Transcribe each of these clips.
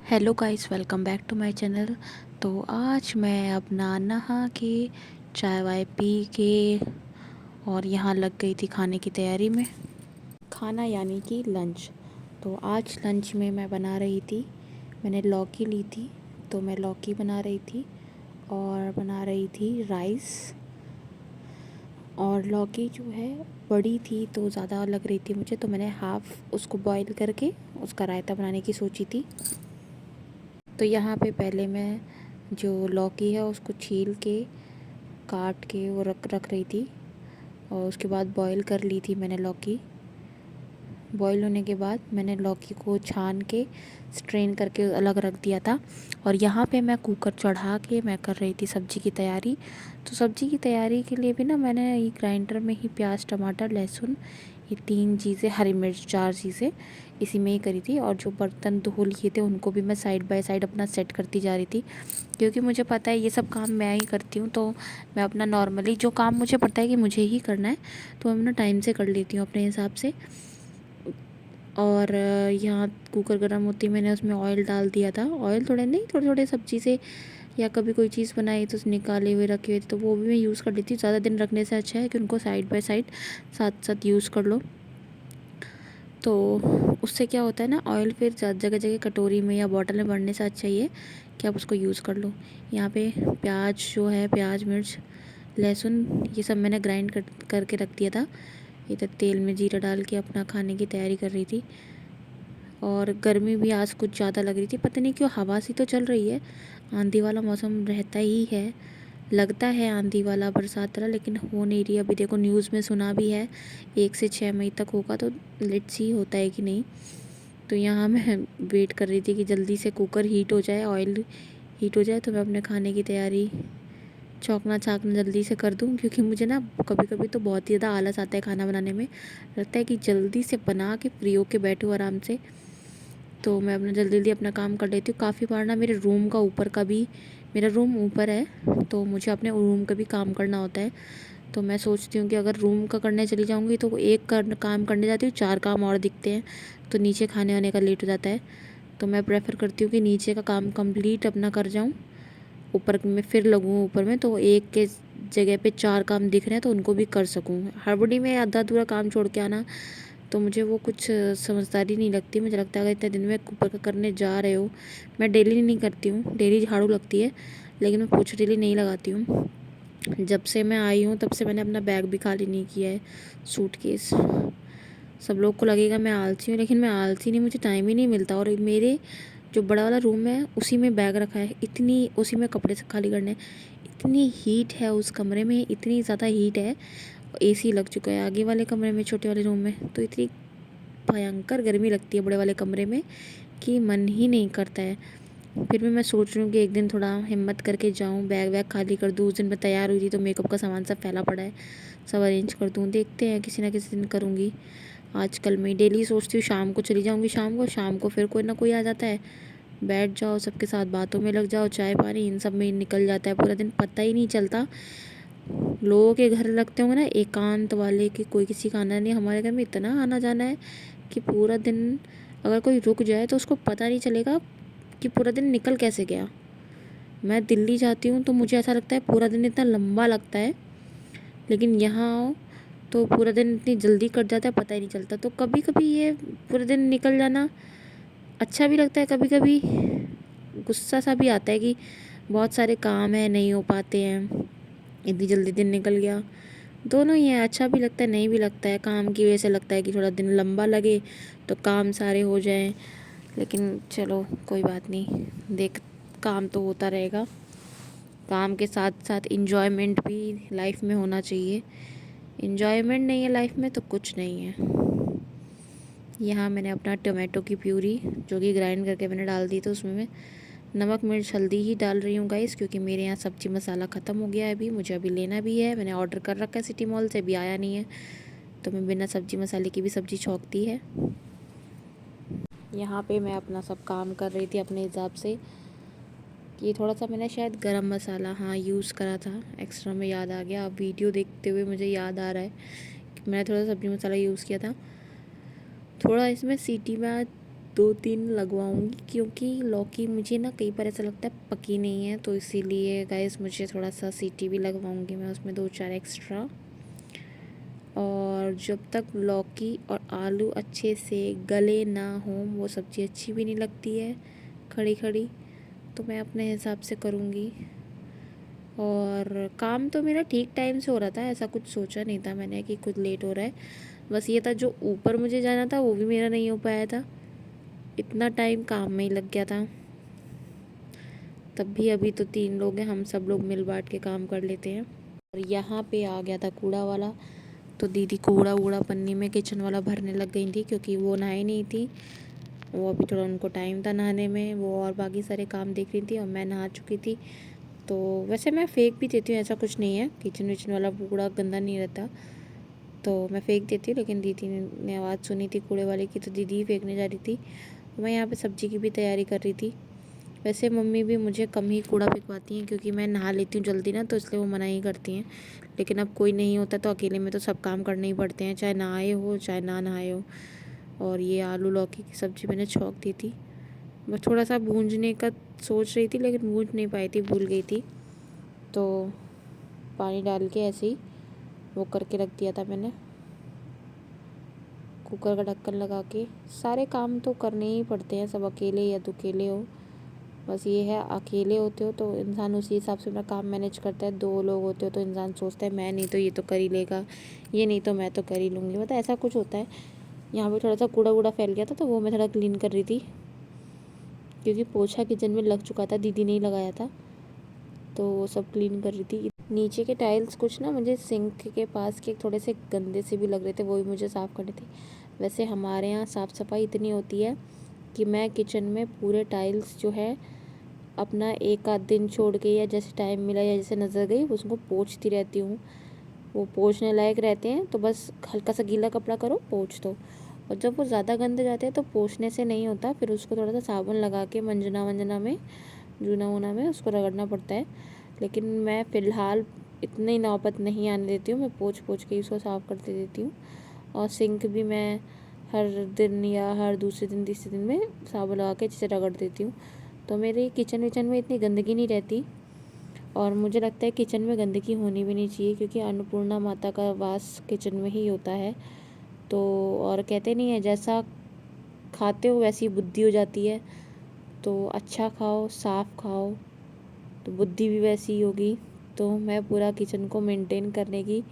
Hello guys, welcome back to my channel. तो आज मैं अपना नहा के चाय वाय पी के और यहाँ लग गई थी खाने की तैयारी में। खाना यानी कि लंच। तो आज लंच में मैं बना रही थी, मैंने लौकी ली थी, तो मैं लौकी बना रही थी और बना रही थी राइस। और लौकी जो है बड़ी थी तो ज़्यादा लग रही थी मुझे, तो मैंने हाफ़ उसको बॉईल करके उसका रायता बनाने की सोची थी। तो यहाँ पे पहले मैं जो लौकी है उसको छील के काट के वो रख रख रही थी और उसके बाद बॉईल कर ली थी मैंने लौकी। बॉईल होने के बाद मैंने लौकी को छान के स्ट्रेन करके अलग रख दिया था। और यहाँ पे मैं कुकर चढ़ा के मैं कर रही थी सब्ज़ी की तैयारी। तो सब्ज़ी की तैयारी के लिए भी ना मैंने ये ग्राइंडर में ही प्याज टमाटर लहसुन ये 3 चीज़ें, हरी मिर्च 4 चीज़ें इसी में ही करी थी। और जो बर्तन धो लिए थे उनको भी मैं साइड बाय साइड अपना सेट करती जा रही थी, क्योंकि मुझे पता है ये सब काम मैं ही करती हूँ। तो मैं अपना नॉर्मली जो काम मुझे पता है कि मुझे ही करना है तो मैं अपना टाइम से कर लेती हूँ अपने हिसाब से। और यहाँ कुकर गर्म होती मैंने उसमें ऑयल डाल दिया था। ऑयल थोड़े नहीं, थोड़े थोड़े सब्ज़ी से या कभी कोई चीज़ बनाई तो निकाले हुए रखे हुए थे तो वो भी मैं यूज़ कर लेती हूँ। ज़्यादा दिन रखने से अच्छा है कि उनको साइड बाय साइड साथ साथ यूज़ कर लो। तो उससे क्या होता है ना, ऑयल फिर जगह जगह कटोरी में या बॉटल में भरने से अच्छा ही है कि आप उसको यूज़ कर लो। यहाँ पे प्याज जो है, प्याज मिर्च लहसुन ये सब मैंने ग्राइंड करके रख दिया था। इधर तेल में जीरा डाल के अपना खाने की तैयारी कर रही थी। और गर्मी भी आज कुछ ज़्यादा लग रही थी, पता नहीं क्यों, हवा सी तो चल रही है, आंधी वाला मौसम रहता ही है, लगता है आंधी वाला बरसात वाला, लेकिन हो नहीं रही। अभी देखो न्यूज़ में सुना भी है 1 से 6 मई तक होगा, तो लेट्स सी होता है कि नहीं। तो यहाँ मैं वेट कर रही थी कि जल्दी से कुकर हीट हो जाए, ऑयल हीट हो जाए तो मैं अपने खाने की तैयारी छौंकना छाँकना जल्दी से कर दूँ, क्योंकि मुझे ना कभी कभी तो बहुत ही ज़्यादा आलस आता है खाना बनाने में। लगता है कि जल्दी से बना के फ्री होके बैठूँ आराम से। तो मैं अपना जल्दी जल्दी अपना काम कर लेती हूँ। काफ़ी बार ना मेरे रूम का ऊपर का भी, मेरा रूम ऊपर है तो मुझे अपने रूम का भी काम करना होता है। तो मैं सोचती हूँ कि अगर रूम का करने चली जाऊँगी तो एक काम करने जाती हूँ, 4 काम और दिखते हैं, तो नीचे खाने वाने का लेट हो जाता है। तो मैं प्रेफर करती हूँ कि नीचे का काम कंप्लीट अपना कर जाऊँ, ऊपर में फिर लगूँ ऊपर में, तो एक के जगह पे 4 काम दिख रहे हैं तो उनको भी कर सकूँ। हड़बड़ी में आधा अधूरा काम छोड़ के आना तो मुझे वो कुछ समझदारी नहीं लगती। मुझे लगता है अगर इतने दिन में ऊपर का करने जा रहे हो, मैं डेली नहीं करती हूँ, डेली झाड़ू लगती है लेकिन मैं पोछा डेली नहीं लगाती हूँ। जब से मैं आई हूँ तब से मैंने अपना बैग भी खाली नहीं किया है, सूटकेस। सब लोग को लगेगा मैं आलसी हूँ, लेकिन मैं आलसी नहीं, मुझे टाइम ही नहीं मिलता। और मेरे जो बड़ा वाला रूम है उसी में बैग रखा है, इतनी उसी में कपड़े से खाली करने, इतनी हीट है उस कमरे में, इतनी ज़्यादा हीट है। एसी लग चुका है आगे वाले कमरे में, छोटे वाले रूम में, तो इतनी भयंकर गर्मी लगती है बड़े वाले कमरे में कि मन ही नहीं करता है। फिर भी मैं सोच रही हूँ कि एक दिन थोड़ा हिम्मत करके जाऊँ, बैग वैग खाली कर दूँ। उस दिन मैं तैयार हुई थी तो मेकअप का सामान सब फैला पड़ा है, सब अरेंज कर दूँ। देखते हैं, किसी ना किसी दिन करूँगी। आजकल मैं डेली सोचती हूँ शाम को चली जाऊँगी, शाम को फिर कोई ना कोई आ जाता है, बैठ जाओ सबके साथ बातों में लग जाओ, चाय पानी इन सब में निकल जाता है पूरा दिन, पता ही नहीं चलता। लोगों के घर लगते होंगे ना एकांत वाले, कि कोई किसी का आना नहीं, हमारे घर में इतना आना जाना है कि पूरा दिन अगर कोई रुक जाए तो उसको पता नहीं चलेगा कि पूरा दिन निकल कैसे गया। मैं दिल्ली जाती हूँ तो मुझे ऐसा लगता है पूरा दिन इतना लंबा लगता है, लेकिन यहाँ आओ तो पूरा दिन इतनी जल्दी कट जाता है, पता ही नहीं चलता। तो कभी कभी ये पूरा दिन निकल जाना अच्छा भी लगता है, कभी कभी गुस्सा सा भी आता है कि बहुत सारे काम है नहीं हो पाते हैं, इतनी जल्दी दिन निकल गया। दोनों ही है, अच्छा भी लगता है नहीं भी लगता है। काम की वजह से लगता है कि थोड़ा दिन लंबा लगे तो काम सारे हो जाएं, लेकिन चलो कोई बात नहीं, देख काम तो होता रहेगा। काम के साथ साथ इंजॉयमेंट भी लाइफ में होना चाहिए, इंजॉयमेंट नहीं है लाइफ में तो कुछ नहीं है। यहाँ मैंने अपना टोमेटो की प्यूरी जो कि ग्राइंड करके मैंने डाल दी, तो उसमें मैं नमक मिर्च हल्दी ही डाल रही हूँ गाइस, क्योंकि मेरे यहाँ सब्ज़ी मसाला ख़त्म हो गया है अभी, मुझे अभी लेना भी है। मैंने ऑर्डर कर रखा है सिटी मॉल से, अभी आया नहीं है, तो मैं बिना सब्ज़ी मसाले की भी सब्ज़ी छौंकती है। यहाँ पे मैं अपना सब काम कर रही थी अपने हिसाब से। ये थोड़ा सा मैंने शायद गरम मसाला हाँ यूज़ करा था एक्स्ट्रा, में याद आ गया, अब वीडियो देखते हुए मुझे याद आ रहा है कि मैंने थोड़ा सा सब्ज़ी मसाला यूज़ किया था। थोड़ा इसमें सीटी में 2-3 लगवाऊंगी, क्योंकि लौकी मुझे ना कई बार ऐसा लगता है पकी नहीं है, तो इसीलिए गाइस मुझे थोड़ा सा सीटी भी लगवाऊंगी मैं उसमें 2-4 एक्स्ट्रा। और जब तक लौकी और आलू अच्छे से गले ना हो वो सब्ज़ी अच्छी भी नहीं लगती है खड़ी खड़ी। तो मैं अपने हिसाब से करूँगी। और काम तो मेरा ठीक टाइम से हो रहा था, ऐसा कुछ सोचा नहीं था मैंने कि कुछ लेट हो रहा है। बस ये था जो ऊपर मुझे जाना था वो भी मेरा नहीं हो पाया था, इतना टाइम काम में ही लग गया था। तब भी अभी तो 3 लोग हैं, हम सब लोग मिल बांट के काम कर लेते हैं। और यहाँ पे आ गया था कूड़ा वाला, तो दीदी कूड़ा वूड़ा पन्नी में किचन वाला भरने लग गई थी, क्योंकि वो नहाई नहीं थी। वो अभी थोड़ा उनको टाइम था नहाने में, वो और बाकी सारे काम देख रही थी और मैं नहा चुकी थी। तो वैसे मैं फेंक भी देती हूँ, ऐसा कुछ नहीं है, किचन विचन वाला कूड़ा गंदा नहीं रहता, तो मैं फेंक देती हूँ। लेकिन दीदी ने आवाज़ सुनी थी कूड़े वाले की, तो दीदी ही फेंकने जा रही थी। मैं यहाँ पे सब्ज़ी की भी तैयारी कर रही थी। वैसे मम्मी भी मुझे कम ही कूड़ा फेंकवाती हैं, क्योंकि मैं नहा लेती हूँ जल्दी ना, तो इसलिए वो मना ही करती हैं। लेकिन अब कोई नहीं होता तो अकेले में तो सब काम करने ही पड़ते हैं, चाहे नहाए हो चाहे ना नहाए हो। और ये आलू लौकी की सब्ज़ी मैंने छौंक दी थी। मैं थोड़ा सा भूंजने का सोच रही थी, लेकिन भूंज नहीं पाई थी, भूल गई थी। तो पानी डाल के ऐसे ही वो करके रख दिया था मैंने, कुकर का ढक्कन लगा के। सारे काम तो करने ही पड़ते हैं, सब अकेले या दुकेले हो। बस ये है, अकेले होते हो तो इंसान उसी हिसाब से अपना काम मैनेज करता है। 2 लोग होते हो तो इंसान सोचता है मैं नहीं तो ये तो कर ही लेगा, ये नहीं तो मैं तो कर ही लूँगी, मतलब ऐसा कुछ होता है। यहाँ पे थोड़ा सा कूड़ा वूड़ा फैल गया था, तो वो मैं थोड़ा क्लीन कर रही थी, क्योंकि पोछा किचन में लग चुका था, दीदी ने ही लगाया था, तो वो सब क्लीन कर रही थी। नीचे के टाइल्स कुछ ना मुझे सिंक के पास के थोड़े से गंदे से भी लग रहे थे, वो भी मुझे साफ़ करने थे। वैसे हमारे यहाँ साफ़ सफाई इतनी होती है कि मैं किचन में पूरे टाइल्स जो है अपना एक आध दिन छोड़ के, या जैसे टाइम मिला या जैसे नज़र गई उसको पोंछती रहती हूँ। वो पोंछने लायक रहते हैं, तो बस हल्का सा गीला कपड़ा करो पोंछ दो। और जब वो ज़्यादा गंदे जाते हैं तो पोंछने से नहीं होता, फिर उसको थोड़ा सा साबुन लगा के मंजना वंजना में, जूना वूना में उसको रगड़ना पड़ता है। लेकिन मैं फ़िलहाल इतनी नौबत नहीं आने देती हूँ, मैं पोंछ पोंछ के उसको साफ़ करते देती हूँ। और सिंक भी मैं हर दिन या हर दूसरे दिन तीसरे दिन में साबुन लगा के अच्छे से रगड़ देती हूँ। तो मेरे किचन विचन में इतनी गंदगी नहीं रहती। और मुझे लगता है किचन में गंदगी होनी भी नहीं चाहिए, क्योंकि अन्नपूर्णा माता का वास किचन में ही होता है। तो और कहते नहीं है, जैसा खाते हो वैसी बुद्धि हो जाती है। तो अच्छा खाओ, साफ़ खाओ, तो बुद्धि भी वैसी ही होगी। तो मैं पूरा किचन को मेंटेन करने की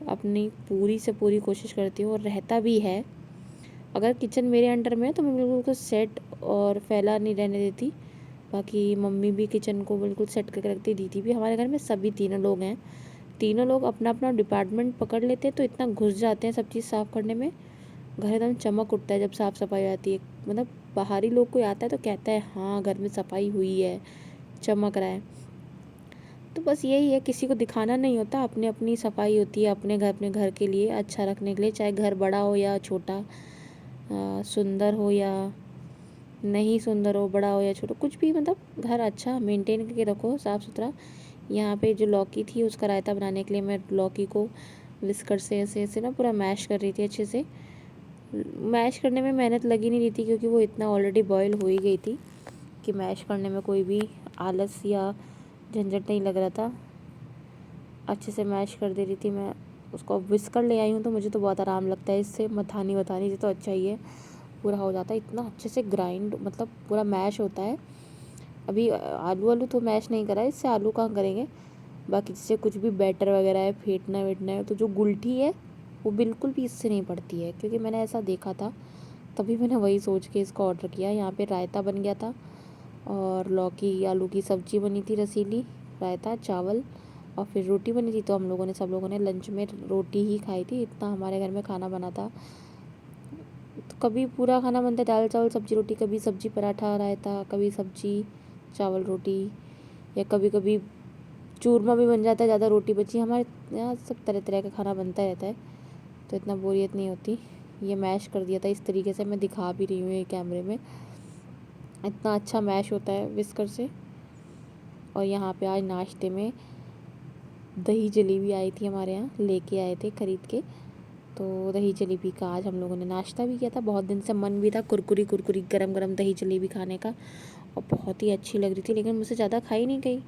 अपनी पूरी से पूरी कोशिश करती हूँ, और रहता भी है। अगर किचन मेरे अंडर में है तो मैं बिल्कुल उसको सेट और फैला नहीं रहने देती। बाकी मम्मी भी किचन को बिल्कुल सेट करके रखती, दीदी भी। हमारे घर में सभी तीनों लोग हैं, तीनों लोग अपना अपना डिपार्टमेंट पकड़ लेते हैं, तो इतना घुस जाते हैं सब चीज़ साफ़ करने में। घर एकदम चमक उठता है जब साफ़ सफाई आती है। मतलब बाहरी लोग कोई आता है तो कहता है हाँ घर में सफाई हुई है, चमक रहा है। तो बस यही है, किसी को दिखाना नहीं होता, अपनी अपनी सफाई होती है अपने घर के लिए अच्छा रखने के लिए, चाहे घर बड़ा हो या छोटा, सुंदर हो या नहीं सुंदर हो, बड़ा हो या छोटा, कुछ भी, मतलब घर अच्छा मेंटेन करके रखो, साफ़ सुथरा। यहाँ पे जो लौकी थी उसका रायता बनाने के लिए मैं लौकी को विस्कर से ऐसे ऐसे ना पूरा मैश कर रही थी अच्छे से। मैश करने में मेहनत लगी नहीं रही थी, क्योंकि वो इतना ऑलरेडी बॉयल हो ही गई थी कि मैश करने में कोई भी आलस या झंझट नहीं लग रहा था। अच्छे से मैश कर दे रही थी मैं उसको। विस्कर ले आई हूँ तो मुझे तो बहुत आराम लगता है इससे, मथानी वथानी से तो अच्छा ही है, पूरा हो जाता है इतना अच्छे से ग्राइंड, मतलब पूरा मैश होता है। अभी आलू आलू तो मैश नहीं करा है, इससे आलू कहाँ करेंगे। बाकी जैसे कुछ भी बैटर वगैरह है, फेंटना वेटना है, तो जो गुलठी है वो बिल्कुल भी इससे नहीं पड़ती है, क्योंकि मैंने ऐसा देखा था, तभी मैंने वही सोच के इसका ऑर्डर किया। यहाँ पे रायता बन गया था, और लौकी आलू की सब्ज़ी बनी थी रसीली, रायता, चावल, और फिर रोटी बनी थी। तो हम लोगों ने, सब लोगों ने लंच में रोटी ही खाई थी, इतना हमारे घर में खाना बना था। तो कभी पूरा खाना बनता है दाल चावल सब्जी रोटी, कभी सब्जी पराठा रायता, कभी सब्जी चावल रोटी, या कभी कभी चूरमा भी बन जाता है, ज़्यादा रोटी बची। हमारे यहाँ सब तरह तरह का खाना बनता रहता है, तो इतना बोरियत नहीं होती। ये मैश कर दिया था इस तरीके से, मैं दिखा भी रही हूँ ये कैमरे में, इतना अच्छा मैश होता है विस्कर से। और यहाँ पे आज नाश्ते में दही जलेबी आई थी हमारे यहाँ, लेके आए थे ख़रीद के, तो दही जलेबी का आज हम लोगों ने नाश्ता भी किया था। बहुत दिन से मन भी था कुरकुरी कुरकुरी गरम गरम दही जलेबी खाने का, और बहुत ही अच्छी लग रही थी, लेकिन मुझसे ज़्यादा खाई नहीं गई,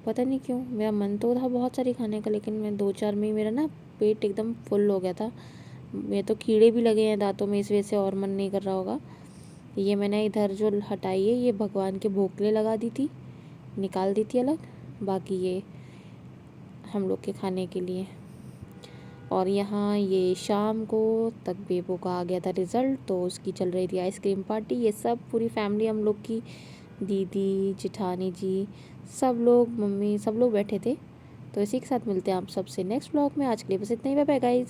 पता नहीं क्यों। मेरा मन तो था बहुत सारी खाने का, लेकिन मैं 2-4 में ही मेरा ना पेट एकदम फुल हो गया था। मेरे तो कीड़े भी लगे हैं दांतों में, इस वजह से और मन नहीं कर रहा होगा। ये मैंने इधर जो हटाई है, ये भगवान के भोकले लगा दी थी, निकाल दी थी अलग, बाकी ये हम लोग के खाने के लिए। और यहाँ ये शाम को तक बेबो का आ गया था रिज़ल्ट, तो उसकी चल रही थी आइसक्रीम पार्टी। ये सब पूरी फैमिली हम लोग की, दीदी जेठानी जी सब लोग, मम्मी सब लोग बैठे थे। तो इसी के साथ मिलते हैं आप सबसे नेक्स्ट व्लॉग में। आज के लिए बस इतना ही, बाय बाय गाइस।